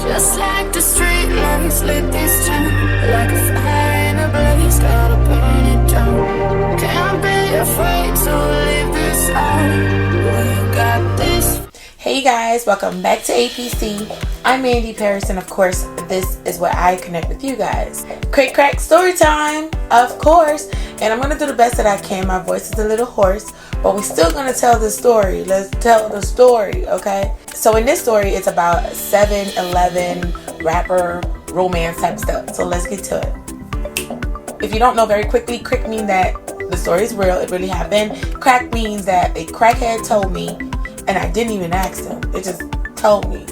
Just like the street lights lit this town, like a fire in a blaze, gotta burn it down. Can't be afraid to leave this out. We got this. Hey guys, welcome back to APC. I'm AndeeParis, and of course, this is where I connect with you guys. CrickCrack Storytime, of course. And I'm gonna do the best that I can. My voice is a little hoarse, but we're still gonna tell the story. Let's tell the story, okay? So in this story, it's about 7-Eleven rapper romance type stuff. So let's get to it. If you don't know, very quickly, crick means that the story is real. It really happened. Crack means that a crackhead told me, and I didn't even ask him. It just told me.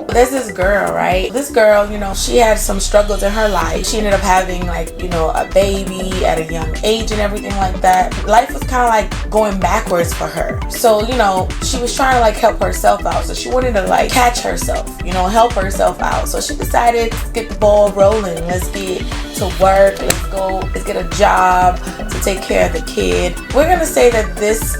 There's this girl, right? This girl, you know, she had some struggles in her life. She ended up having, like, you know, a baby at a young age and everything like that. Life was kind of like going backwards for her. So, you know, she was trying to like help herself out. So she wanted to like catch herself, you know, help herself out. So she decided, let's get the ball rolling. Let's get to work. Let's go. Let's get a job to take care of the kid. We're going to say that this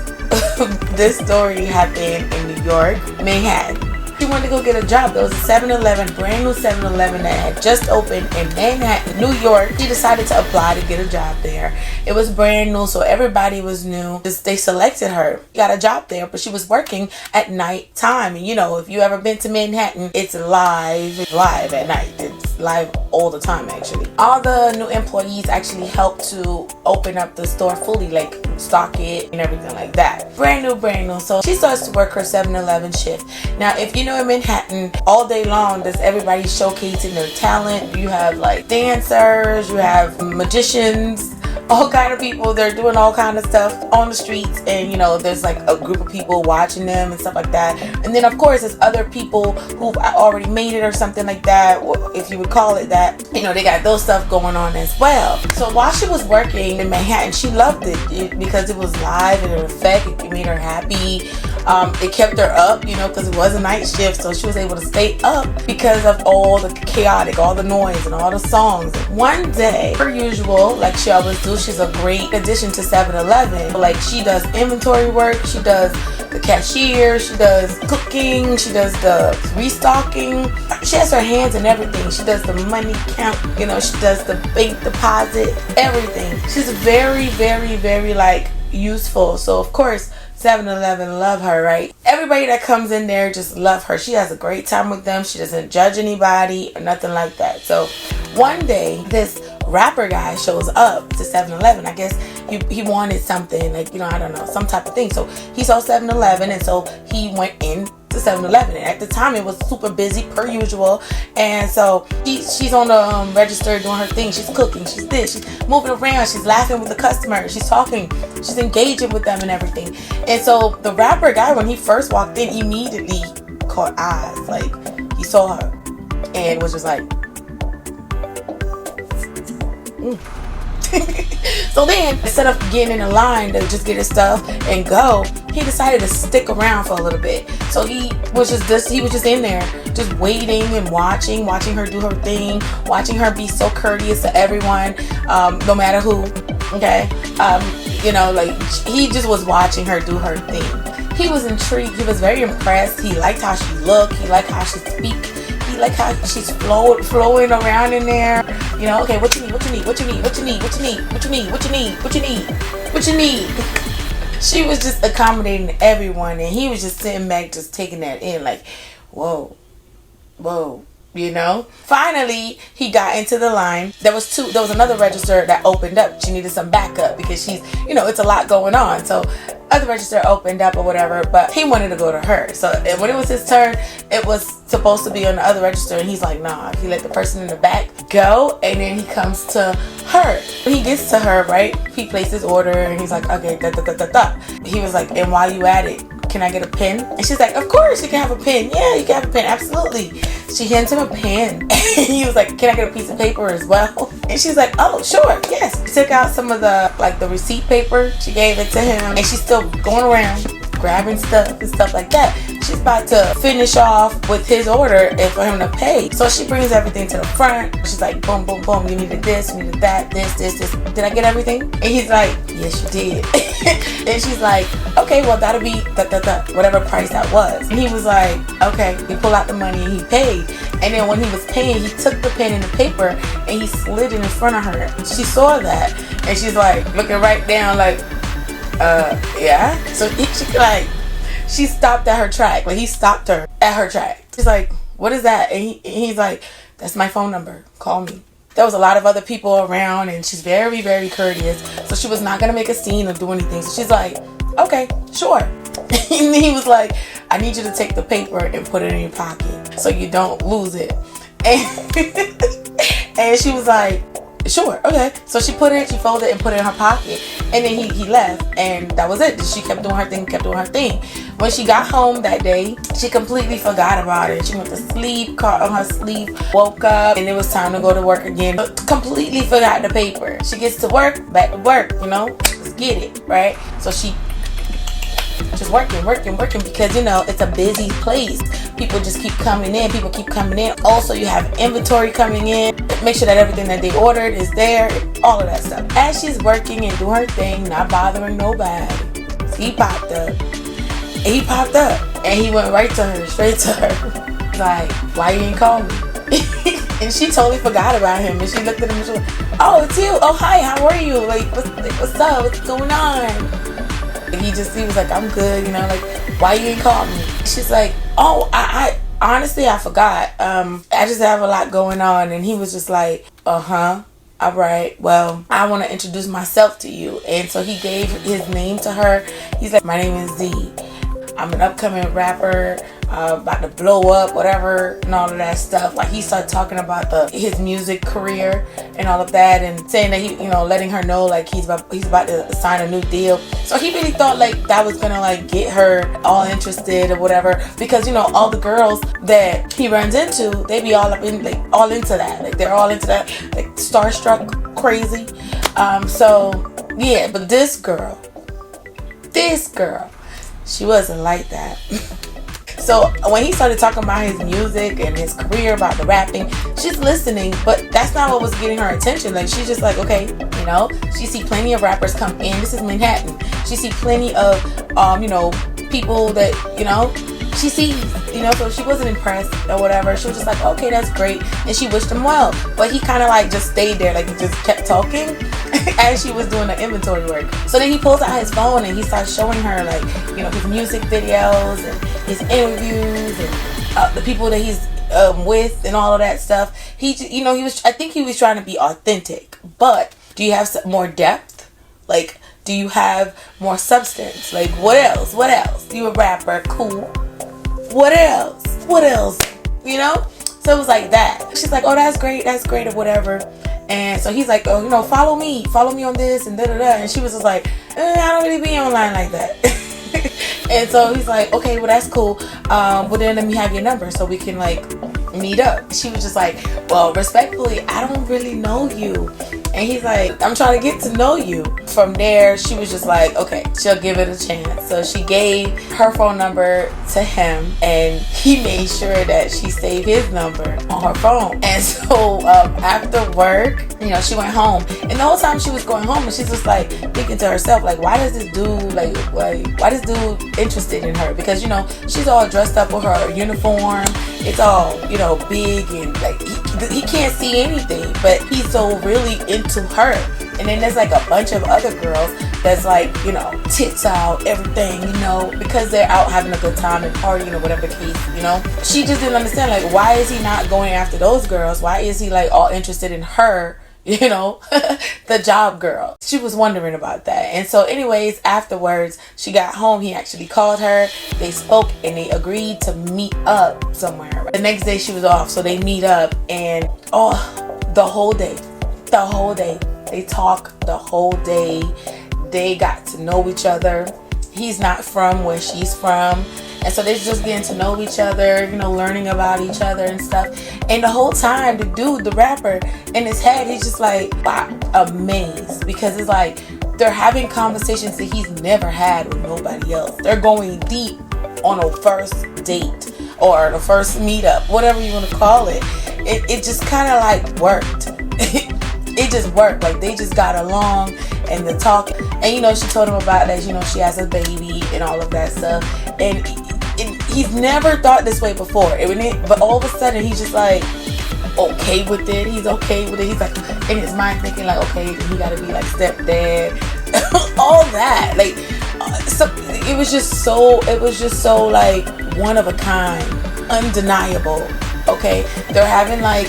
story happened in New York, Manhattan. She wanted to go get a job. There was a 7-Eleven, brand new 7-Eleven that had just opened in Manhattan, New York. She decided to apply to get a job there. It was brand new, so everybody was new. They selected her. She got a job there, but she was working at night time. And you know, if you ever been to Manhattan, it's live. It's live at night. It's live all the time, actually. All the new employees actually helped to open up the store fully, like stock it and everything like that. Brand new. So she starts to work her 7-Eleven shift. Now, if you know, in Manhattan, all day long, there's everybody showcasing their talent. You have like dancers, you have magicians, all kind of people. They're doing all kind of stuff on the streets, and you know, there's like a group of people watching them and stuff like that. And then of course there's other people who've already made it or something like that, if you would call it that. You know, they got those stuff going on as well. So while she was working in Manhattan, she loved it because it was live and in effect. It made her happy. It kept her up, you know, because it was a night shift, so she was able to stay up because of all the chaotic, all the noise and all the songs. One day, per usual, like she always do, she's a great addition to 7-Eleven. Like, she does inventory work, she does the cashier, she does cooking, she does the restocking. She has her hands in everything. She does the money count, you know, she does the bank deposit, everything. She's very like useful. So of course 7-Eleven love her, right? Everybody that comes in there just love her. She has a great time with them. She doesn't judge anybody or nothing like that. So one day, this rapper guy shows up to 7-Eleven. I guess he wanted something, like, you know, I don't know, some type of thing. So he saw 7-Eleven, and so he went in to 7-Eleven. And at the time, it was super busy per usual. And so she's on the register doing her thing. She's cooking. She's this. She's moving around. She's laughing with the customer. She's talking. She's engaging with them and everything. And so the rapper guy, when he first walked in, immediately caught eyes. Like, he saw her and was just like, So then, instead of getting in a line to just get his stuff and go, he decided to stick around for a little bit. So he was just in there, just waiting and watching her do her thing, watching her be so courteous to everyone, no matter who. Okay, you know, like, he just was watching her do her thing. He was intrigued. He was very impressed. He liked how she looked. He liked how she speak. He liked how she's flowing around in there. You know, okay, what you need? She was just accommodating everyone, and he was just sitting back, just taking that in, like, whoa, you know. Finally, he got into the line. There was another register that opened up. She needed some backup because she's, you know, it's a lot going on. So other register opened up or whatever, but he wanted to go to her. So when it was his turn, it was supposed to be on the other register, and he's like, nah. He let the person in the back go, and then he comes to her. When he gets to her, right, he placed his order, and he's like, okay, He was like, and while you at it, can I get a pen? And she's like, of course you can have a pen. Yeah, you can have a pen, absolutely. She hands him a pen, and he was like, can I get a piece of paper as well? And she's like, oh, sure, yes. She took out some of the, like, the receipt paper. She gave it to him, and she's still going around grabbing stuff and stuff like that. She's about to finish off with his order and for him to pay. So she brings everything to the front. She's like, boom, boom, boom. You needed this, you needed that, this. Did I get everything? And he's like, yes, you did. And she's like, okay, well, that'll be whatever price that was. And he was like, okay. He pulled out the money and he paid. And then when he was paying, he took the pen and the paper and he slid it in front of her. She saw that and she's like looking right down like, yeah. So she stopped at her track. Like he stopped her at her track. She's like, what is that? And he's like, that's my phone number. Call me. There was a lot of other people around and she's very, very courteous. So she was not going to make a scene or do anything. So she's like, okay, sure. And he was like, I need you to take the paper and put it in your pocket so you don't lose it. And she was like, sure, okay. So she folded it and put it in her pocket. And then he left and that was it. She kept doing her thing. When she got home that day, she completely forgot about it. She went to sleep, caught on her sleep, woke up, and it was time to go to work again. But completely forgot the paper. She gets to work, back to work, let's get it, right? So she just working because it's a busy place. People just keep coming in. Also, you have inventory coming in. Make sure that everything that they ordered is there, all of that stuff. As she's working and doing her thing, not bothering nobody, he popped up and he went right to her, straight to her, like, why you ain't call me? And she totally forgot about him and she looked at him and she was like, oh, it's you. Oh, hi, how are you? Like, what's up? What's going on? And he was like, I'm good, like, why you ain't call me? She's like, oh, I honestly, I forgot. I just have a lot going on. And he was just like, all right, well, I want to introduce myself to you. And so he gave his name to her. He's like, my name is Z. I'm an upcoming rapper, about to blow up, whatever, and all of that stuff. Like, he started talking about his music career and all of that, and saying that he, letting her know like he's about to sign a new deal. So he really thought like that was gonna like get her all interested or whatever, because all the girls that he runs into, they be all into that, like they're all into that, like starstruck, crazy. So yeah, but this girl, she wasn't like that. So when he started talking about his music and his career, about the rapping, she's listening, but that's not what was getting her attention. Like, she's just like, okay, she see plenty of rappers come in. This is Manhattan. She see plenty of, people that, she sees, so she wasn't impressed or whatever. She was just like, okay, that's great. And she wished him well. But he kind of like just stayed there, like he just kept talking as she was doing the inventory work. So then he pulls out his phone and he starts showing her like, his music videos and his interviews and the people that he's with and all of that stuff. I think he was trying to be authentic. But do you have some more depth? Like, do you have more substance? Like, what else? You a rapper, cool. What else? So it was like that. She's like, oh, that's great, or whatever. And so he's like, oh, follow me on this and da-da-da. And she was just like, I don't really be online like that. And so he's like, okay, well, that's cool. Well, then let me have your number so we can like meet up. She was just like, well, respectfully, I don't really know you. And he's like, I'm trying to get to know you. From there, she was just like, okay, she'll give it a chance. So she gave her phone number to him, and he made sure that she saved his number on her phone. And so after work, she went home. And the whole time she was going home, and she's just like thinking to herself, like, why does this dude, why this dude interested in her? Because, she's all dressed up with her uniform. It's all, big and like he can't see anything, but he's so really into her. And then there's like a bunch of other girls that's like, tits out, everything, because they're out having a good time and partying or whatever the case, She just didn't understand, like, why is he not going after those girls? Why is he like all interested in her? The job girl. She was wondering about that. And so anyways, afterwards, she got home. He actually called her. They spoke and they agreed to meet up somewhere. The next day she was off, so they meet up, and the whole day. They talk the whole day. They got to know each other. He's not from where she's from. And so they're just getting to know each other, learning about each other and stuff. And the whole time, the dude, the rapper, in his head, he's just like, wow, amazed. Because it's like, they're having conversations that he's never had with nobody else. They're going deep on a first date or the first meetup, whatever you want to call it. It just kind of like worked. It just worked. Like they just got along and the talk. And you know, she told him about that, you know, she has a baby and all of that stuff. And he's never thought this way before. But all of a sudden he's just like okay with it. He's okay with it. He's like in his mind thinking like, okay, he gotta be like stepdad. All that. Like so it was just so like one of a kind, undeniable. Okay, they're having like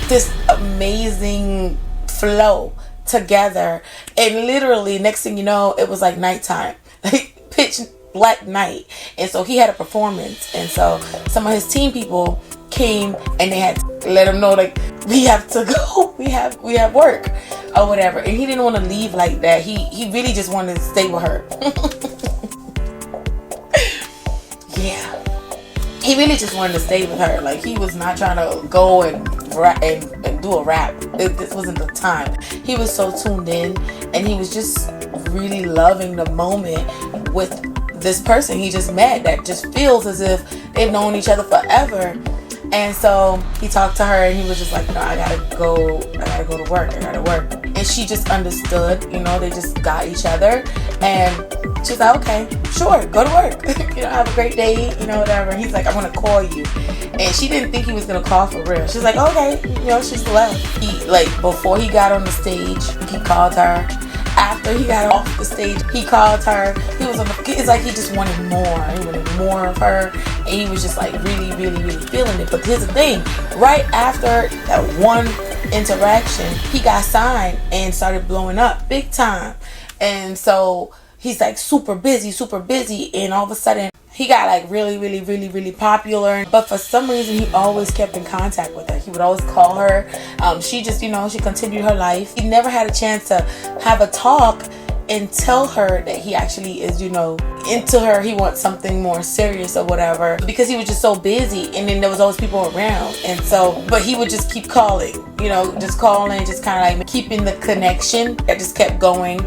this amazing flow together, and literally next thing you know, it was like nighttime, like pitch black night. And so he had a performance, and so some of his team people came and they had to let him know like, we have to go, we have work or whatever. And he didn't want to leave like that. He really just wanted to stay with her. Yeah, he really just wanted to stay with her. Like he was not trying to go and do a rap. This wasn't the time. He was so tuned in, and he was just really loving the moment with this person he just met that just feels as if they've known each other forever. And so he talked to her, and he was just like, you know, I gotta go to work. I gotta work. And she just understood, you know, they just got each other. And she's like, okay, sure, go to work. You know, have a great day, you know, whatever. And he's like, I'm gonna call you. And she didn't think he was gonna call for real. She's like, okay, you know, she's left. He, like, before he got on the stage, he called her. After he got off the stage, he called her. It's like he just wanted more. He wanted more of her. And he was just like really, really, really feeling it. But here's the thing. Right after that one interaction, he got signed and started blowing up big time. And so he's like super busy. And all of a sudden, he got like really, really, really, really popular. But for some reason, he always kept in contact with her. He would always call her. She just, you know, she continued her life. He never had a chance to have a talk and tell her that he actually is, you know, into her. He wants something more serious or whatever, because he was just so busy. And then there was always people around. And so, but he would just keep calling, you know, just calling, just kind of like keeping the connection that just kept going.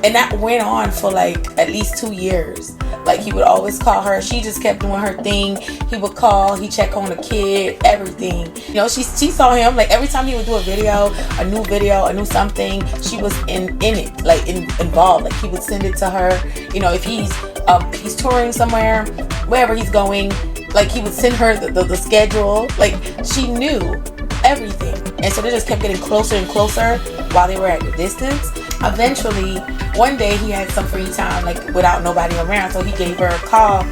And that went on for like at least 2 years. Like he would always call her. She just kept doing her thing. He would call. He check on the kid, everything. You know, she saw him. Like every time he would do a new something, she was in it, like involved. Like he would send it to her. You know, if he's touring somewhere, wherever he's going, like he would send her the schedule. Like she knew everything. And so they just kept getting closer and closer while they were at the distance. Eventually, one day he had some free time, like without nobody around, so he gave her a call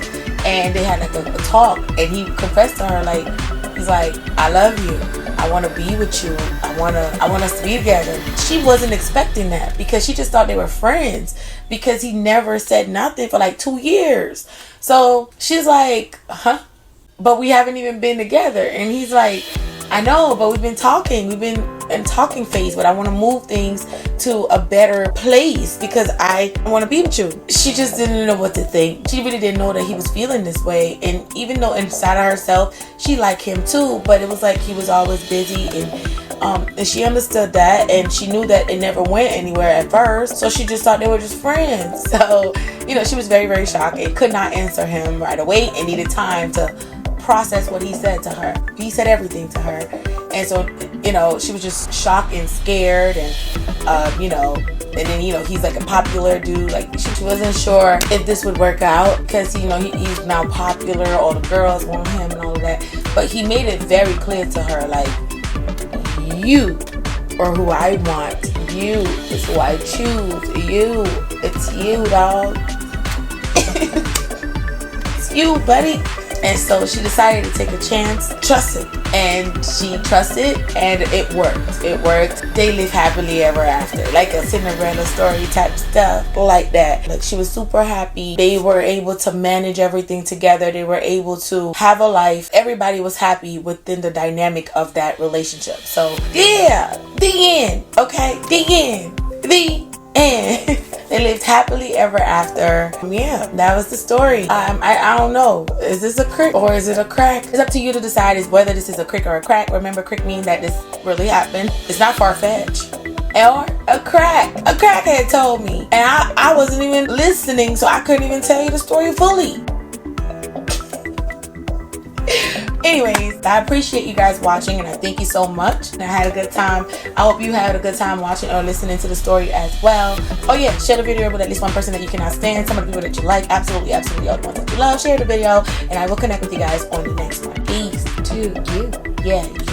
and they had like a talk. And he confessed to her, like, he's like, I love you, I want to be with you, I want us to be together. She wasn't expecting that, because she just thought they were friends, because he never said nothing for like 2 years. So she's like, huh? But we haven't even been together. And he's like, I know, but we've been talking. We've been in talking phase, but I want to move things to a better place because I want to be with you. She just didn't know what to think. She really didn't know that he was feeling this way. And even though inside of herself, she liked him too, but it was like he was always busy, and she understood that, and she knew that it never went anywhere at first. So she just thought they were just friends. So, you know, she was very, very shocked and could not answer him right away and needed time to process what he said to her. He said everything to her. And so, you know, she was just shocked and scared, and you know, and then, you know, he's like a popular dude. Like she wasn't sure if this would work out, because, you know, he's now popular, all the girls want him and all of that. But he made it very clear to her, like, you are who I want. You is who I choose. You, it's you, dog. It's you, buddy. And so she decided to take a chance, trust it. And she trusted, and it worked. It worked. They live happily ever after. Like a Cinderella story type stuff, like that. Like she was super happy. They were able to manage everything together. They were able to have a life. Everybody was happy within the dynamic of that relationship. So yeah, the end. Okay, the end. The end. They lived happily ever after. Yeah, that was the story. I don't know. Is this a crick or is it a crack? It's up to you to decide is whether this is a crick or a crack. Remember, crick means that this really happened. It's not far-fetched. or a crackhead told me, and I wasn't even listening, so I couldn't even tell you the story fully. Anyways, I appreciate you guys watching, and I thank you so much. And I had a good time. I hope you had a good time watching or listening to the story as well. Oh yeah, share the video with at least one person that you cannot stand, some of the people that you like, absolutely all the ones that you love. Share the video, and I will connect with you guys on the next one. Peace to you. Yeah.